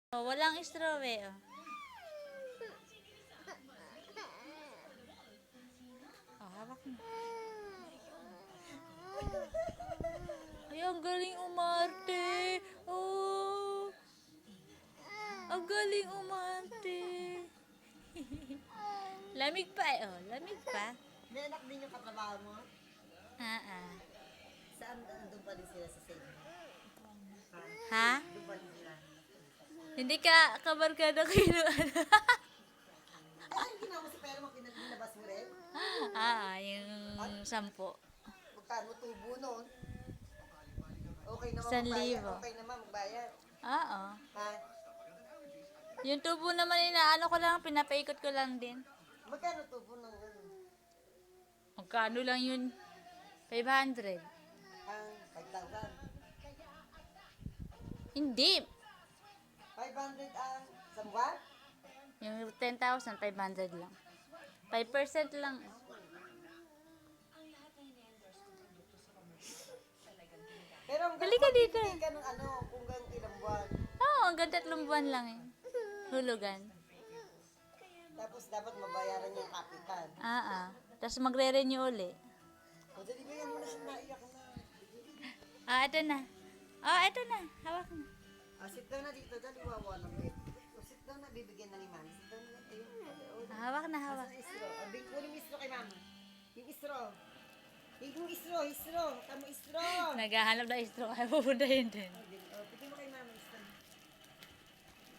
Oh, walang straw eh. Oh. Oh, hawak mo. Ay, ang galing umarte. Oh, ang galing umarte. Lamig pa eh. Oh, lamig pa. May anak din yung katrabaho mo? Saan doon pa rin sila sa same? Ha? Doon pa rin sila. Hindi ka kabarkada ko yun. Ay, ginawa mo sa pera mo, pinalabas mo rin? Yung 10. Magkano tubo noon? Okay naman 1,000. magbayad. Okay naman magbayad. Oo. Ha? Yung tubo naman inaano ko lang, pinapaikot ko lang din. Magkano tubo ng ano? Magkano lang yun? 500. Ang 5,000. Hindi. 500 ang isang buwan? Yung 10,000, 500 lang. 5% lang. Pero ang Halika dito. magbibigay ka ng ano, kung gano'ng ilang buwan. Oo, hanggang 3 buwan lang eh. Hulugan. Tapos dapat mabayaran yung kapital. Tapos magre-renew uli. O, dali ba yan mo na siya naiyak na? Ito na. Ito na. Hawak na. Sit down na dito, dali wawa ng bed. Sit down na, bibigyan na ni mami. Sit down na, ayun. Hawak na, hawak. Asan ang istro? Kunin mo istro kay mama. Yung istro. Yung istro. Tama istro. Naghahanap na istro. Kaya pupunta yun din. Bigyan mo kay mama istro.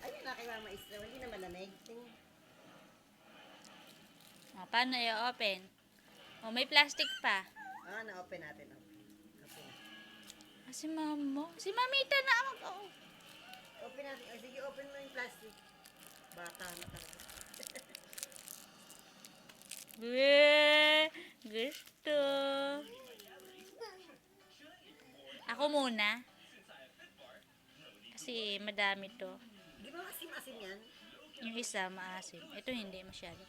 Ayun na kay mama istro. Hindi na malamig. Paano i-open? May plastic pa. Na-open natin. Open. Si mamo. Si mamita na ako. Open natin. Sige, open mo yung plastic. Bata na talaga. Gusto. Ako muna. Kasi madami to. Di ba asim-asim yan? Yung isa maasim. Ito hindi masyado.